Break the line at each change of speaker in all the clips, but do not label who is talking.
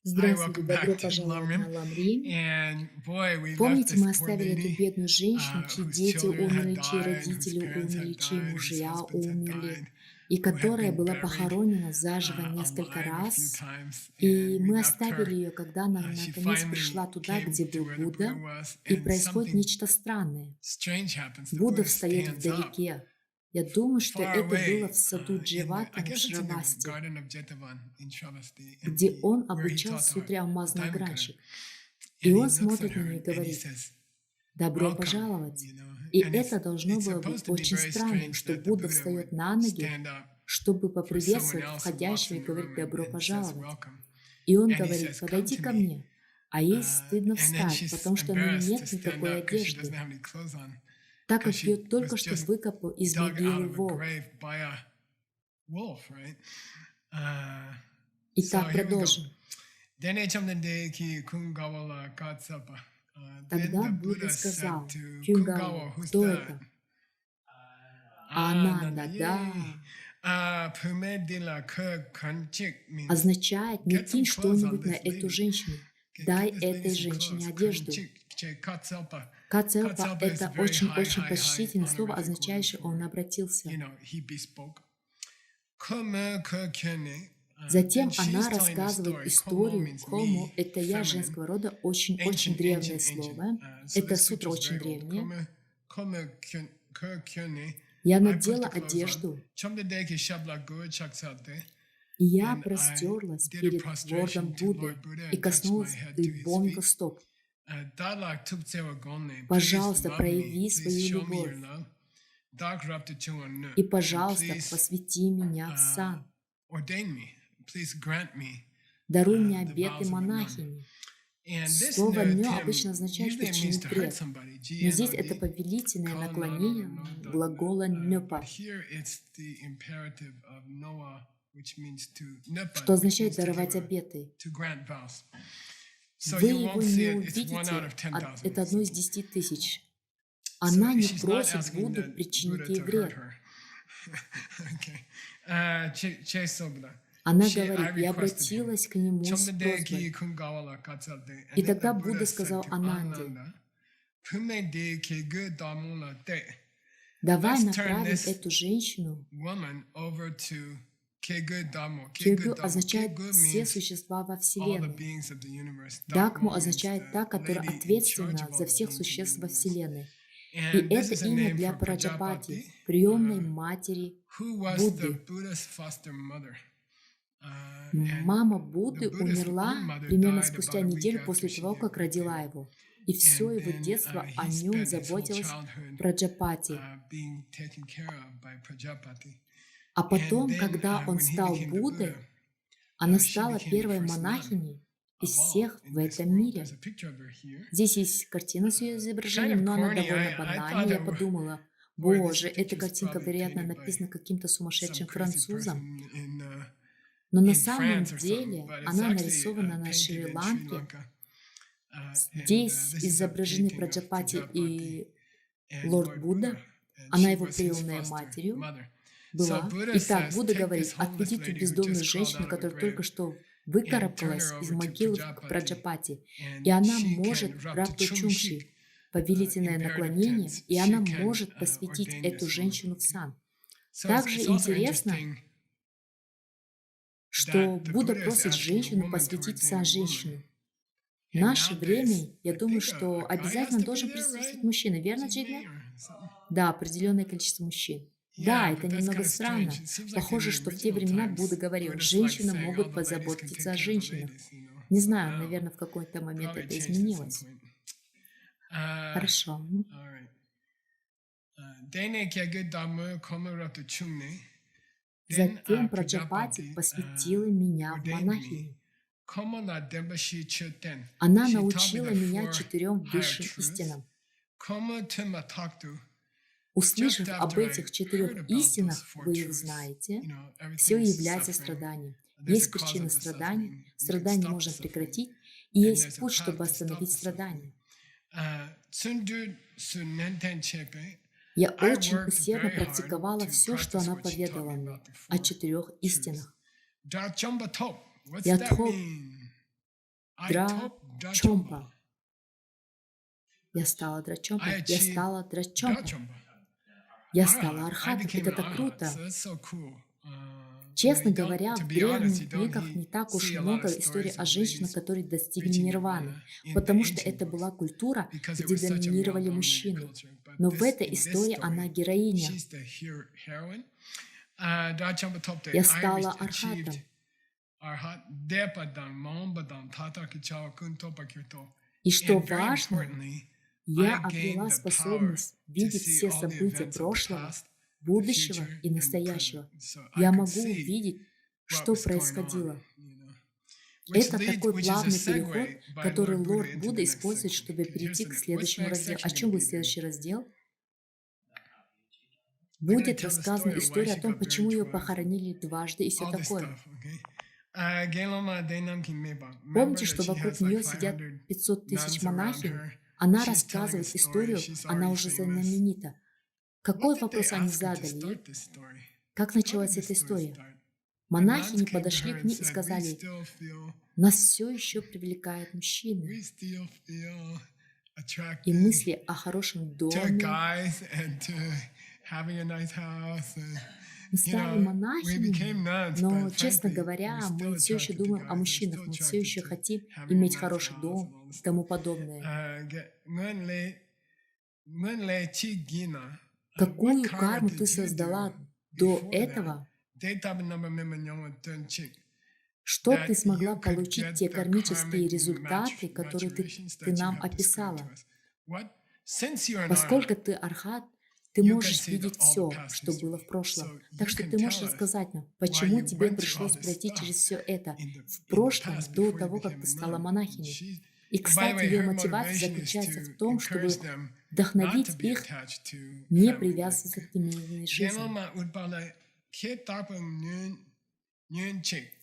Hi,
Здравствуйте,
welcome
добро
back to
пожаловать
Lumrim.
на Ламрим.
And boy, we left
Помните,
this
мы
poor
оставили эту
lady
бедную женщину, чьи
whose
дети
children had
умерли, чьи
died, whose
родители
parents
умерли,
had
чьи
died, whose
мужья
husbands had
умерли,
died,
и
who had
которая
been
была
buried
похоронена заживо несколько
alive a few
раз.
times.
И
And we
мы
left
оставили
her.
ее, когда она
She
наконец
finally
пришла туда,
came
где
to
был
where the Buddha
Будда,
was,
и
and
происходит
something
нечто странное.
strange happens. The
Будда
Buddha
встает
stands up
вдалеке. Я думаю, что
far
это было
away
в саду
I
Дживатам в
guess it's in the
Шравасти,
garden of Jetavan in Shravasti, and
где он
where he
обучал
taught our
сутре Алмазный
Dharmakara.
огранщик. И
And he
он
looks at
смотрит на
her
нее и
and he
говорит:
says,
«Добро
welcome,
пожаловать».
you know.
И
And
это должно
it's
было быть
supposed to be
очень
very
странным,
strange
что
that the
Будда
Buddha would
встает на ноги,
stand up
чтобы
for someone
поприветствовать
else who walks
входящего и
in the
говорить
room
«добро
and says
пожаловать».
welcome.
И он
And he
говорит:
says, come
«Подойди
to
ко
me.
мне». А ей стыдно
And then
встать,
she's
потому что на ней
embarrassed to
нет
stand
никакой
up because she doesn't
одежды,
have any clothes on,
так
because
как ее
she
только
was
что
just
выкопал из
dug out
могилы
of a
волк.
grave by a wolf, right? Uh, so
Итак,
here we go.
продолжим.
Dene chamnande ki Kungawa Katsapa. Then
Тогда
the
Будда
Buddha said
сказал
to
Кюнгаву:
Kungawa, who's
«Кто
that?
это?»
Ananda,
Ананда,
yay.
да,
Pumedila Kur Kanchik means
означает: «Не
get some
кинь
clothes on
что-нибудь на
this
эту
lady.
женщину,
Get
дай
this lady
этой
some
женщине
clothes.
одежду».
Kanchik, Katselpa.
Кацелпа —
Katselpa is a
это
very
очень-очень
high
почтительное слово,
honorific word
означающее «он
for,
обратился».
he bespoke. Kume Kukyene. Then
Затем
she's
она
telling the
рассказывает
story. Komo
историю.
means
Комо —
me,
это я
feminine.
женского рода, очень-очень
Ancient,
древнее
ancient, ancient.
слово.
So
Это
this
сутра
sutra is
очень
very old.
древняя.
Kome Kukyene.
Я
I put
надела
the clothes on.
одежду,
Chamdadeki Shabla Guru Chaksate.
и я
And I
простерлась
did a
перед
prostration
лордом
to
Будды
Lord Buddha
и
and touched my
коснулась
head to his
лбом
feet.
стоп.
Dalak Tupsewa Gone, please
Пожалуйста,
love me,
прояви
please
свою
show me your
любовь.
love. Dark Rapta Chuan,
И,
and
пожалуйста,
please
посвяти меня в сан.
ordain me, please grant me
Даруй мне
the
обеты
vows of a nun.
монахини.
And this
Слово «нё»
Tim,
обычно означает
usually it means
причинить
to hurt
вред.
somebody,
Но здесь это
G-N-O-D.
повелительное
Call
наклонение
no, no,
глагола
but
«нёпа»,
here it's the imperative of Noah, which means to nepa,
что
which
означает
means to
даровать
give
обеты.
to grant vows. So
Вы
you
его
won't see
не
it. It's 1 out
увидите,
of 10,000.
это одно из 10 тысяч.
So
Она не
she's not
просит
asking
Будду
the
причинить
Buddha
ей
to hurt
вред.
her. Okay. Che Sobra.
Она
I
говорит: «Я
requested him.
обратилась к нему с
Chamdade ki
просьбой».
Kungawala Katsalte.
И
And then the
тогда
Buddha
Будда
said
сказал
to
Ананде:
Ananda, Pume de ke gu damula te.
«Давай
Let's turn
направим
this
эту женщину».
woman over to Kegu Damo.
Кёгю
Kegu Damo.
означает
Kegu
«все
means
существа во
all the
Вселенной».
beings of the universe.
Дакму
Dakmo means
означает «та,
the
которая
lady in charge
ответственна
of all
за
the
всех
beings in the
существ во
universe.
Вселенной». И
And this
это
is a
имя
name
для
for
Праджапати,
Prajapati,
приемной матери
who was the
Будды.
Buddha's foster mother. And
Мама
the
Будды
Buddha's own
умерла
mother
примерно
died
спустя
about a week
неделю
after
после
she
того,
gave
как
birth to
родила
him.
его. И все
And
его
then
детство
he
о нем
spent his whole
заботилась
childhood
Праджапати.
being taken care of by Prajapati.
А
And
потом,
then
когда он
when he
стал
became the
Буддой,
Buddha,
она
she
стала
became the
первой
first nun
монахиней из
of all
всех
in
в
this
этом
world.
мире.
There's a picture of her here.
Здесь есть картина с ее
Kind
изображением,
of
но она
corny.
довольно
I
банальная.
thought
Я
that,
подумала:
boy, this
боже, эта
picture is
картинка,
probably
вероятно,
painted by
написана каким-то
some
сумасшедшим
crazy
французом.
person
Но на
in
самом
France or something,
деле
but it's
она
actually
нарисована на
painted in Sri
Шри-Ланке.
Lanka. And
Здесь
this is a
изображены
painting of
Праджапати
Prajapati
и
and
лорд
Lord
Будда.
Buddha, and
Она
she
его
was his
приемная
foster
матерью
mother. So
была.
Buddha
Итак,
says,
Будда
take
говорит:
this homeless
«Отведите
lady who
бездомную
just crawled
женщину,
out of a
которая только
grave
что
and turn
выкарабкалась
her
из
over to
могилы в
Prajapati,
Праджапати, и
and
она
she
может
can rub to
Раптучумши,
Chungshik,
повелительное
imperative
наклонение,
tense,
и
she
она
can
может посвятить
ordain
эту
this woman.
женщину в
Okay?
сан».
So
Также
it's also
интересно,
interesting
что
that the
Будда
Buddha is
просит
asking a
женщину
woman to
посвятить в
ordain
сан
a woman.
женщину. В
And
наше
nowadays,
время, я
I
думаю,
think
что
a guy has
обязательно
to be
должен
there,
присутствовать
right?
мужчина, верно,
Is it me
Джигна?
or something?
Да, определенное количество мужчин. Да,
Yeah,
это
but that's
немного
kind of strange.
странно.
It seems like in
Похоже,
the
что в те
original
времена Будда
times,
говорил:
Buddha's like
женщины
saying,
могут
oh, the ladies can take
позаботиться о
care of the
женщинах.
ladies, you know.
Не
So
знаю,
now,
наверное, в какой-то момент
probably
это
changed at some
изменилось.
point.
Хорошо.
All right. Dene kege damu komaratu chumne. Then
Затем Праджапати
Prajapati
посвятила меня в
ordained me.
монахини.
Комана дембаши чутен.
Она
She taught me
научила
the
меня
four
4
higher
высшим
truths.
истинам.
Komo tema taktu.
Услышав
Just
об
after I
этих
heard
4
about those
истинах,
four
вы их
truths,
знаете,
you know,
все
everything is
является
suffering.
страданием.
There's a
Есть
cause
причина
of the
страданий,
suffering. You can
страдание
stop the
можно
suffering.
прекратить, и
And
есть
there's a
путь,
path
чтобы
to stop
остановить
the suffering.
страдание.
Tsundu sunenten chepe.
Я
I
очень
worked
усердно
very hard
практиковала
to
все, что
practice
она
what she taught
поведала
me
мне
about the
о
four
4
truths.
истинах.
Dachamba top. What's that
Ядхо
mean?
Драчомпа. Я стала Драчомпа. Я стала Драчомпа. Я стала Архатом. Это так круто. Честно говоря, в древних книгах не так уж много историй о женщинах, которые достигли нирваны, потому что это была культура, где доминировали мужчины. Но в этой истории она героиня. Я стала Архатом. И что важно, я обрела способность видеть все события прошлого, будущего и настоящего. Я могу видеть, что происходило. Это такой плавный переход, который Лорд Будда использует, чтобы перейти к следующему разделу. О чем будет следующий раздел? Будет рассказана история о том, почему ее похоронили дважды и все такое. Помните, что вокруг нее сидят 500 тысяч монахинь? Она рассказывает историю, она уже знаменита. Какой вопрос они задали? Как началась эта история? Монахини подошли к ней и сказали: нас все еще привлекают мужчины. И мысли о хорошем доме. Мы стали монахинями, но, честно говоря, мы все еще думаем о мужчинах, мы все еще хотим иметь хороший дом и тому подобное. Какую карму ты создала до этого? Что ты смогла получить те кармические результаты, которые ты нам описала? Поскольку ты архат, ты можешь видеть все, что было в прошлом. Так что ты можешь рассказать нам, почему тебе пришлось пройти через все это в прошлом, до того, как ты стала монахиней. И, кстати, ее мотивация заключается в том, чтобы вдохновить их не привязываться к семейной жизни.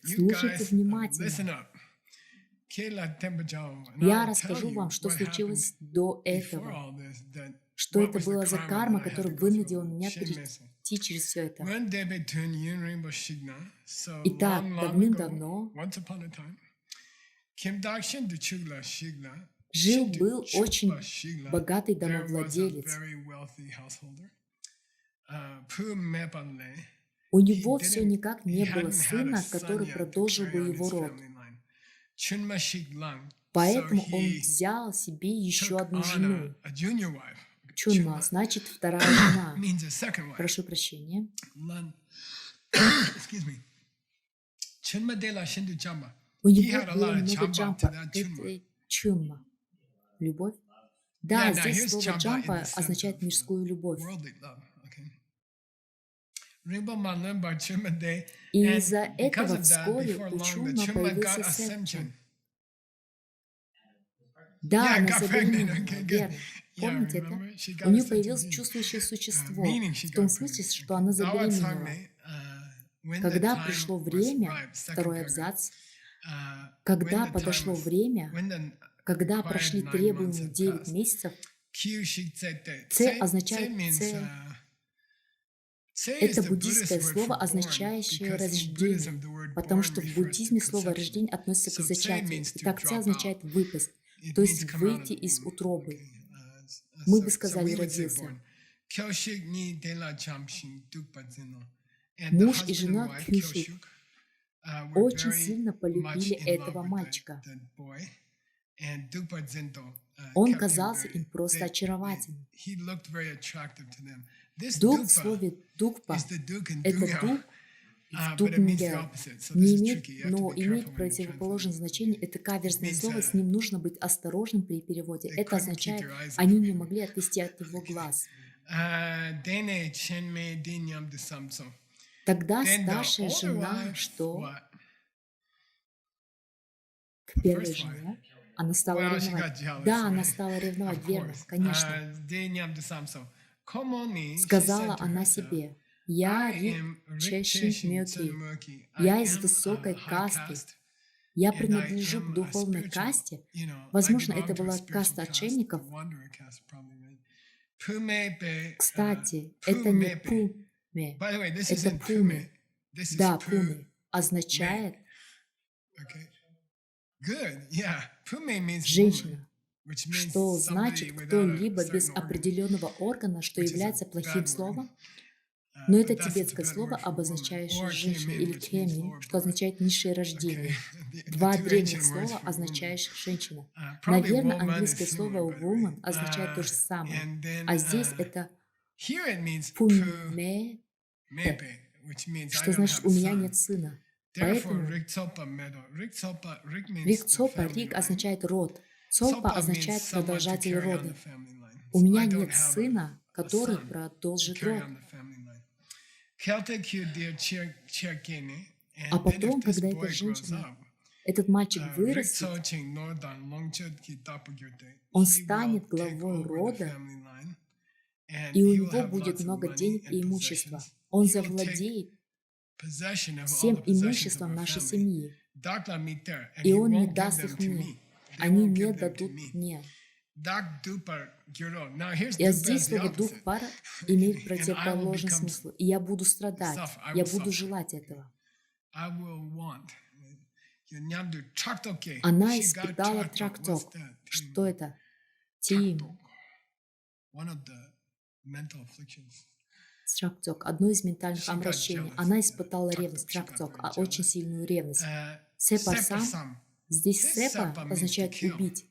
Слушайте внимательно. Я расскажу вам, что случилось до этого, что это была за карма, которая вынудила меня перейти через все это. Итак, давным-давно жил-был очень богатый домовладелец. У него все никак не было сына, который продолжил бы его род. Поэтому он взял себе еще одну жену. Чунма значит вторая жена. Прошу прощения. У него было много джампа. Это чунма. Любовь? Да, здесь слово джампа означает мирскую любовь. И из-за этого вскоре у Чунма появился Сетчан. Да, она забеременела, верно. Помните это? У нее появилось чувствующее существо, в том смысле, что она забеременела. Когда пришло время, второй абзац, когда подошло время, когда прошли требуемые 9 месяцев, Ц означает Ц. Это буддийское слово, означающее рождение, потому что в буддизме слово рождение относится к зачатию. Итак, Ц означает выпасть, то есть выйти из утробы. Мы бы сказали родился. Муж и жена Кьюшик очень сильно полюбили этого мальчика. Он казался им просто очаровательным. Дух в слове «дукпа» — это дух в Дукнгел. Не имеет, но имеет противоположное значение. Это каверзное слово, с ним нужно быть осторожным при переводе. Это означает, они не могли отвести от его глаз. Тогда старшая жена, что к первой жене, она стала ревновать. Да, она стала ревновать, верно, конечно. Сказала она себе: «Я Ричешин Мёки, я из высокой касты, я принадлежу к духовной касте». Возможно, это была каста отшельников. Кстати, это не Пуме, это Пуме. Да, Пуме означает Женщина, что значит кто-либо без определенного органа, что является плохим словом? Но это тибетское слово, обозначающее женщину, или кемин, что означает низшее рождение. Два древних слова, означающих женщина. Наверное, английское слово woman означает то же самое. А здесь это пунме, что значит «у меня нет сына». Поэтому рикцопа, рик означает род, цопа означает продолжатель рода. У меня нет сына, который продолжит род. А потом, когда эта женщина, этот мальчик вырастет, он станет главой рода, и у него будет много денег и имущества. Он завладеет всем имуществом нашей семьи, и он не даст их мне. Они не дадут мне. И здесь слово «дух пара» имеет противоположный смысл. И я буду страдать, я буду желать этого. Она испытала тракток. Что это? Тим. Тракток, одно из ментальных омрачений. Она испытала ревность, тракток, очень сильную ревность. Сепа сам, здесь сепа означает убить.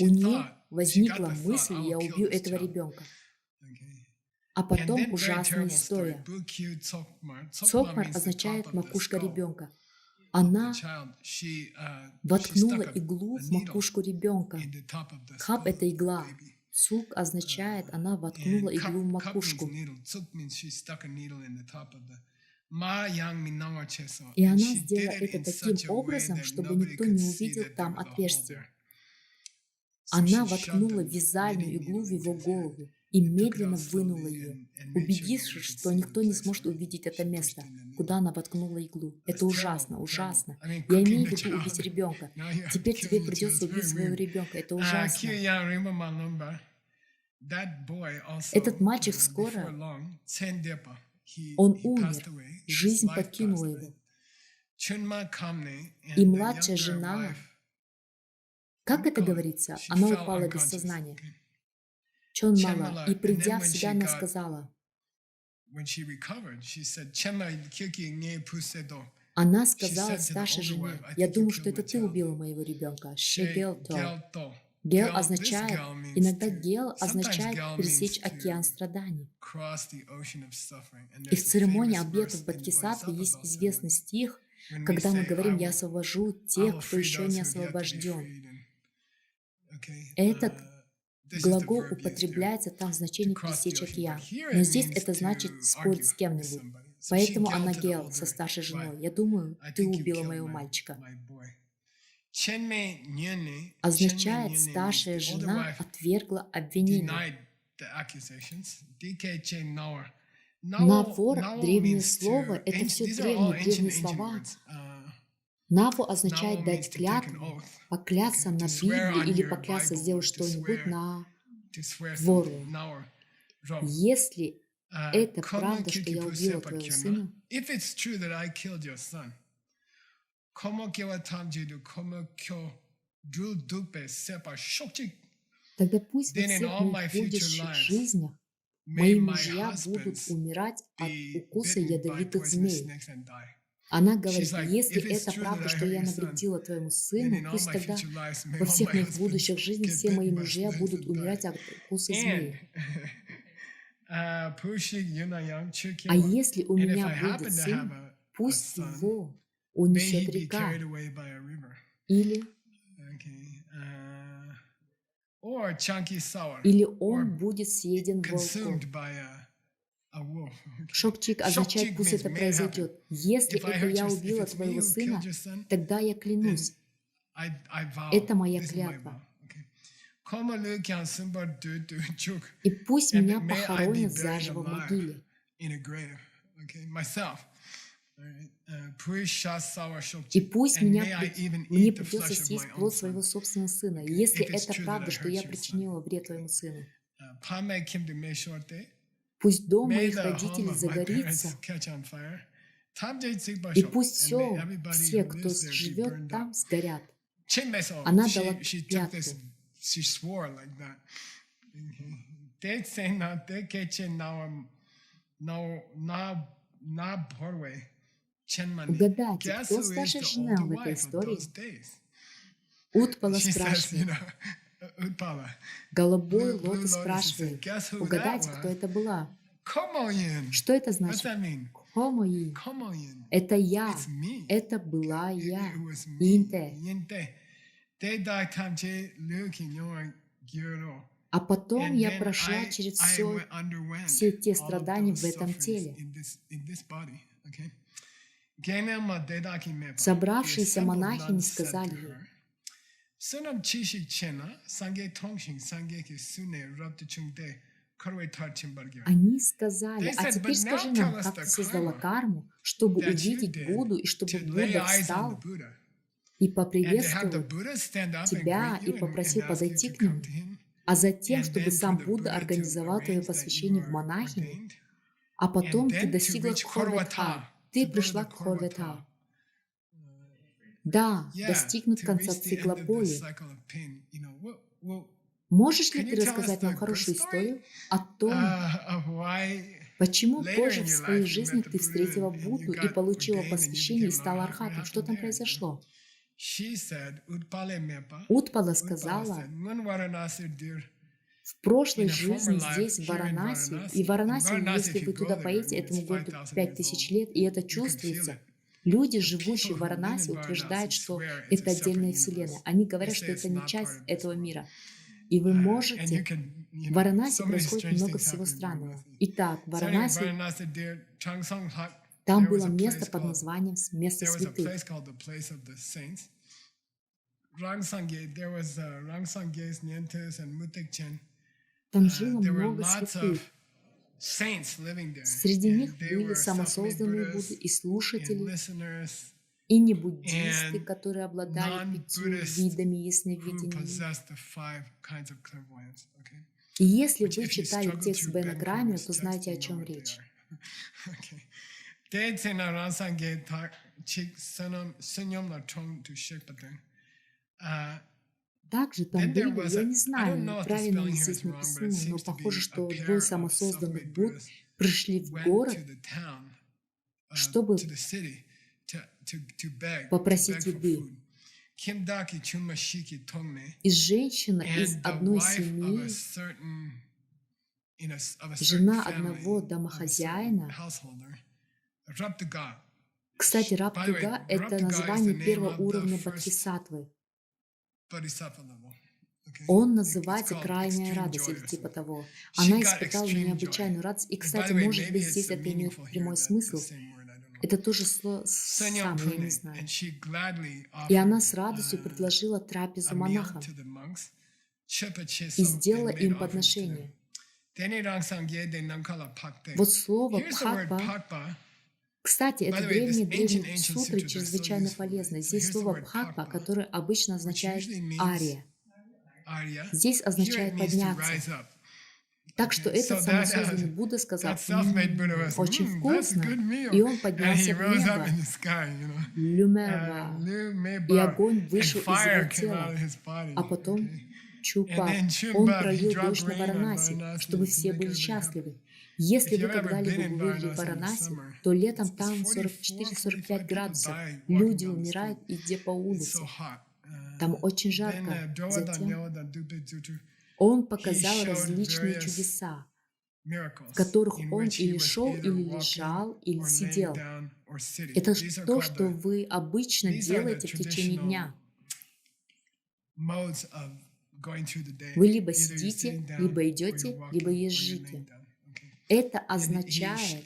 У нее возникла мысль, я убью этого ребенка. А потом ужасная история. Цокмар означает макушка ребенка. Она воткнула иглу в макушку ребенка. Кап — это игла. Цук означает, она воткнула иглу в макушку. И она сделала это таким образом, чтобы никто не увидел там отверстие. Она воткнула вязальную иглу в его голову и медленно вынула ее, убедившись, что никто не сможет увидеть это место, куда она воткнула иглу. Это ужасно, ужасно. Я имею в виду убить ребенка. Теперь тебе придется убить своего ребенка. Это ужасно. Этот мальчик скоро, он умер, жизнь покинула его. И младшая жена, как это говорится, она упала без сознания. Чонмала, и придя в себя, она сказала, она сказала старшей жене, я думаю, что это ты убила моего ребенка. Шегел-то. Гел означает, иногда гел означает пересечь океан страданий. И в церемонии обетов Бодхисаттвы есть известный стих, когда мы говорим «Я освобожу тех, кто еще не освобожден». Этот глагол употребляется там в значении «пересечь океан». Но здесь это значит спорить с кем-нибудь. Поэтому она гел со старшей женой. Я думаю, ты убила моего мальчика. Означает, старшая жена отвергла обвинение. Навор, древнее слово, это все древние слова. Наву означает дать клятву, поклясться на Библии или поклясться сделать что-нибудь на вору. Если это правда, что я убила твоего сына, тогда пусть во всех моих будущих жизнях мои мужья будут умирать от укуса ядовитых змей. Она говорит, если это правда, что я навредила твоему сыну, пусть тогда во всех моих будущих жизнях все мои мужья будут умирать от укуса змей. А если у меня будет сын, пусть его унесет река. Или он будет съеден волком. Шокчик означает, пусть это произойдет. Если это я убила твоего сына, тогда я клянусь. Это моя клятва. И пусть меня похоронят заживо в могиле. И пусть мне придется съесть плод своего собственного сына, если это правда, что я причинила вред твоему сыну. Пусть дом моих родителей загорится, и пусть все, кто живет там, сгорят. Она дала клятву. Угадайте, кто старшая жена в этой истории? Утпала спрашивает. Голубой лотос спрашивает. Угадайте, кто это была? Что это значит? Хомоин. Это я. Это была я. Инте. А потом я прошла через все те страдания в этом теле. Собравшиеся монахини сказали ей: они сказали: а теперь скажи нам, как ты создала карму, чтобы увидеть Будду, и чтобы Будда встал и поприветствовал тебя и попросил подойти к нему, а затем, чтобы сам Будда организовал твое посвящение в монахини, а потом ты достигла Кхорветха, ты пришла к Кхорветха. Да, достигнут конца цикла боли. Можешь ли ты рассказать нам хорошую историю о том, почему позже в своей жизни ты встретила Будду и получила посвящение и стала архатом? Что там произошло? Утпала сказала: в прошлой жизни здесь, в Варанаси, и в Варанаси, если вы туда поедете, этому городу 5000 лет, и это чувствуется. Люди, живущие в Варанаси, утверждают, что это отдельная вселенная. Они говорят, что это не часть этого мира. И вы можете... В Варанаси происходит много всего странного. Итак, в Варанаси там было место под названием «Место святых». Там жило много святых. Среди них были самосозданные Будды и слушатели, и не буддисты, которые обладали 5 видами ясновидения. И если вы читали текст Бена Граммера, то знаете, о чем речь. Также там были, я не знаю, правильно ли здесь написано, но похоже, что 2 самосозданных Будд пришли в город, чтобы попросить еды. И женщина из одной семьи, жена одного домохозяина, кстати, Раптуга — это название первого уровня Бодхисаттвы. Он называется «крайняя радость» или типа того. Она испытала необычайную радость. И, кстати, может быть, здесь это имеет прямой смысл. Это тоже самое, я не знаю. И она с радостью предложила трапезу монахам и сделала им подношение. Вот слово «бхакпа», кстати, это древние сутры чрезвычайно полезны. Здесь слово «бхакпа», которое обычно означает «ария». Здесь означает «подняться». Так что этот самосозданный Будда сказал: очень вкусно, и он поднялся в небо, люмева, и огонь вышел из его тела, а потом чупа, он пролил дождь на Варанаси, чтобы все были счастливы. Если вы когда-либо были в Варанаси, то летом там 44-45 градусов, люди умирают, идя по улице. Там очень жарко. Затем он показал различные чудеса, в которых он или шел, или лежал, или сидел. Это то, что вы обычно делаете в течение дня. Вы либо сидите, либо идете, либо езжите. Это означает,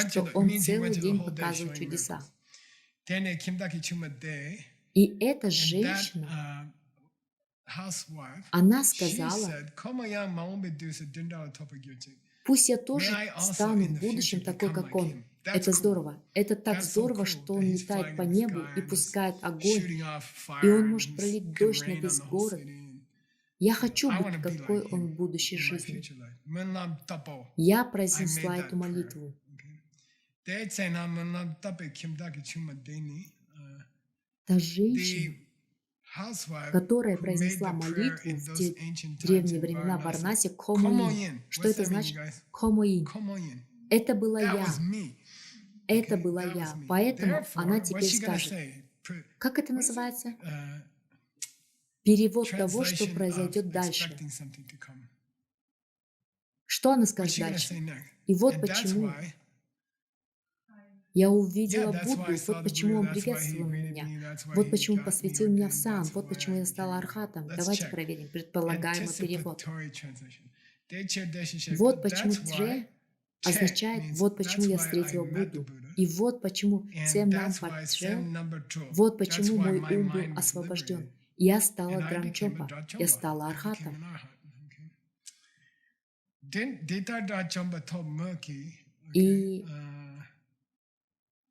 что он целый день показывал чудеса. И эта женщина, она сказала: пусть я тоже стану в будущем такой, как он. Это здорово. Это так здорово, что он летает по небу и пускает огонь, и он может пролить дождь на весь город. Я хочу быть, какой он в будущей жизни. Я произнесла эту молитву. Та женщина, которая произнесла молитву в те древние времена в Варанаси «Комоин». Что это значит? «Комоин». Это была я. Это была я. Поэтому она теперь скажет. Как это называется? Перевод того, что произойдет дальше. Что она скажет дальше? И вот почему я увидела Будду, вот почему он приветствовал меня, вот почему посвятил меня в сан, вот почему я стала архатом. Давайте проверим предполагаемый перевод. Вот почему Тре означает «вот почему я встретила Будду», и вот почему Цем Нампа Тре, вот почему мой ум был освобожден. Я стала Драмчомпа, я стала архатом.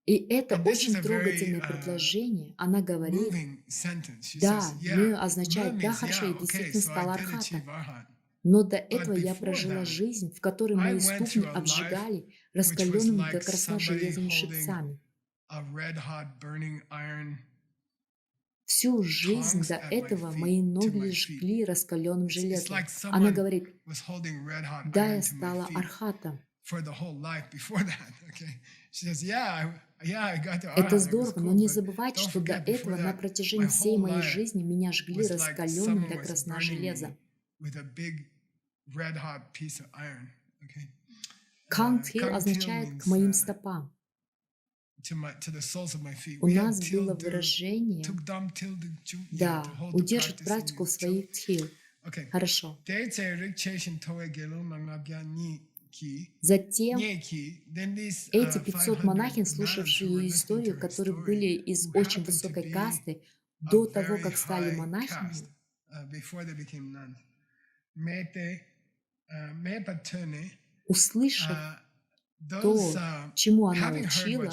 И это очень трогательное предложение. Она говорит, да, мы означает, да, хорошо, я действительно стала архатом. Но до этого я прожила жизнь, в которой мои ступни обжигали раскаленными до красна железными шипцами. Всю жизнь до этого мои ноги жгли раскаленным железом. Она говорит, да, я стала архатом. Это здорово, но не забывайте, что до этого на протяжении всей моей жизни меня жгли раскаленным до красна железом. Кангхил означает «к моим стопам». У нас было выражение, да, удерживать практику в своих тхил. Хорошо. Затем эти 500 монахинь, слушавшие ее историю, которые были из очень высокой касты, до того, как стали монахинями, услышав то, чему она учила,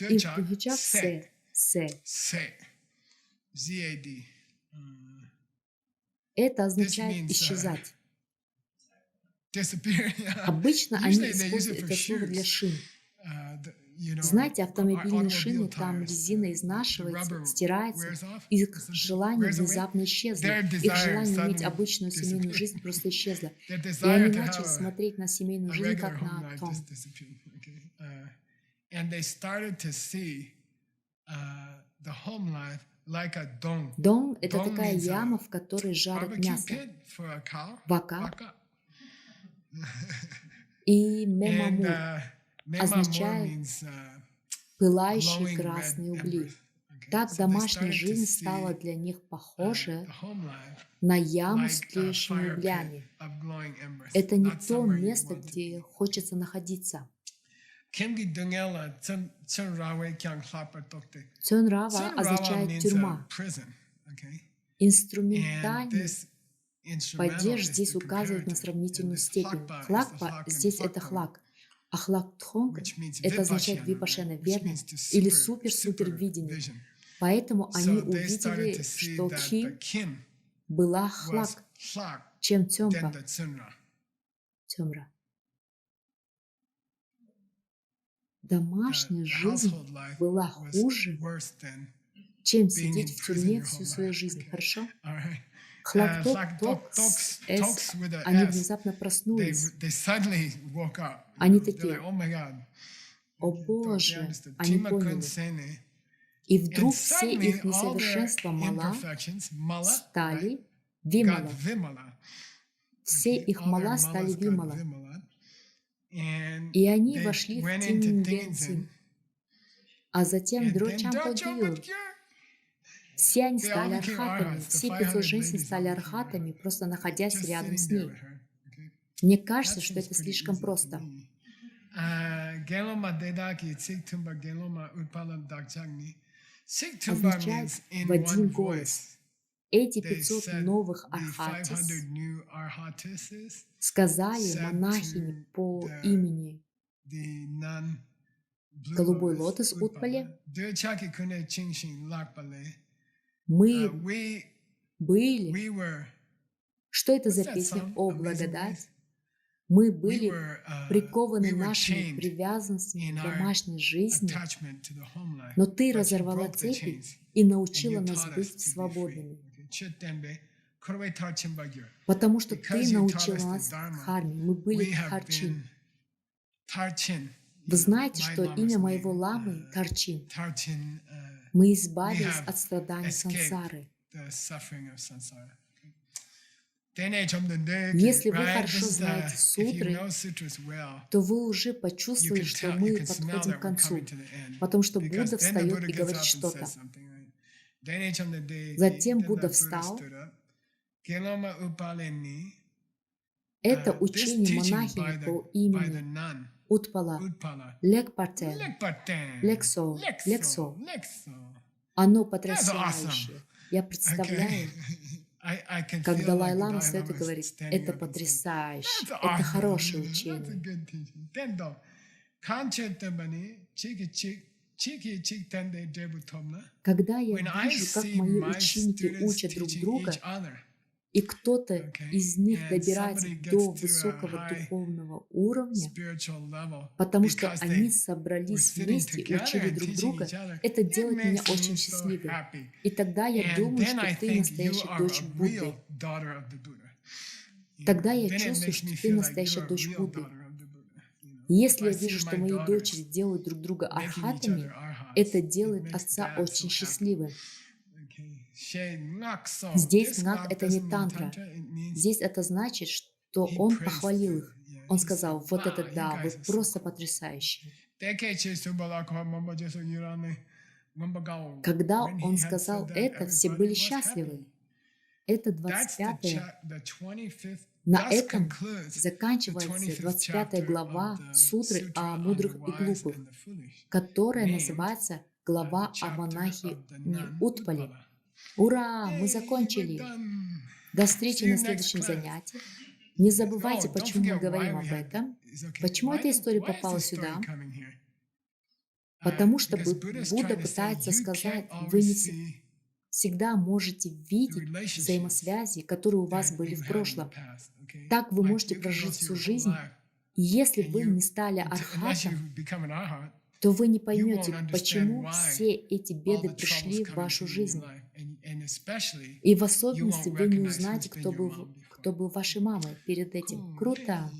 и включав «се». Это означает «исчезать». Обычно они используют это слово для шин. Знаете, автомобильные шины, там резина изнашивается, стирается, их желание внезапно исчезло. Их желание иметь обычную семейную жизнь просто исчезло. И они начали смотреть на семейную жизнь как на том. Дон — это такая яма, в которой жарят мясо. Вака. И мемаму означает «пылающие красные угли». Так домашняя жизнь стала для них похожа на яму с тлеющими углями. Это не то место, где хочется находиться. Цонрава означает «тюрьма». Инструментальный падеж здесь указывает на сравнительную степень. Хлакпа здесь это хлак. А хлактхонг — это означает випашена, верность или супер-супер видение. Поэтому они увидели, что Ки была хлак, чем Цёмпа, Цёмра. Домашняя жизнь была хуже, чем сидеть в тюрьме всю свою жизнь. Хорошо? Хлакток-токс, они внезапно проснулись. Они такие, о Боже, они поняли. И вдруг все их несовершенства мала стали вимала. Все их мала стали вимала. И они вошли в Тинвенцин. А затем Дрочампагиюр. Все они стали архатами. Все 500 женщин стали архатами, просто находясь рядом с ней. Мне кажется, что это слишком просто. Означает в один голос. Эти 500 новых архатис сказали монахини по имени Голубой лотос Утпале: мы были. Что это за песня? О, благодать! Мы были прикованы нашими привязанностями к домашней жизни, но Ты разорвала цепи и научила нас быть свободными. Потому что Ты научила нас дхарме, мы были дхарчин. Вы знаете, что имя моего ламы — Тарчин. Мы избавились от страданий сансары. Если вы хорошо знаете сутры, то вы уже почувствовали, что мы подходим к концу, потому что Будда встает и говорит что-то. Затем Будда встал. Это учение монахини по имени Утпала, Лекпартен, Лексо. Оно потрясающее. Я представляю, как Далай-лама встает и говорит: это потрясающе, это хорошее учение. Когда я вижу, как мои ученики учат друг друга, и кто-то из них добирается до высокого духовного уровня, потому что они собрались вместе, учили друг друга, это делает меня очень счастливым. И тогда я думаю, что ты настоящая дочь Будды. Тогда я чувствую, что ты настоящая дочь Будды. Если я вижу, что мои дочери делают друг друга архатами, это делает отца очень счастливым. Здесь ngak — это не тантра. Здесь это значит, что он похвалил их. Он сказал: вот это да, вы просто потрясающие. Когда он сказал это, все были счастливы. Это 25-е. На этом заканчивается 25 глава сутры о мудрых и глупых, которая называется глава о монахе Утпале. Ура! Мы закончили! До встречи на следующем занятии. Не забывайте, почему мы говорим об этом. Почему эта история попала сюда? Потому что Будда пытается сказать: вы не всегда можете видеть взаимосвязи, которые у вас были в прошлом. Так вы можете прожить всю жизнь. И если вы не стали архатом, то вы не поймете, почему все эти беды пришли в вашу жизнь. И в особенности вы не узнаете, кто был вашей мамой перед этим. Круто!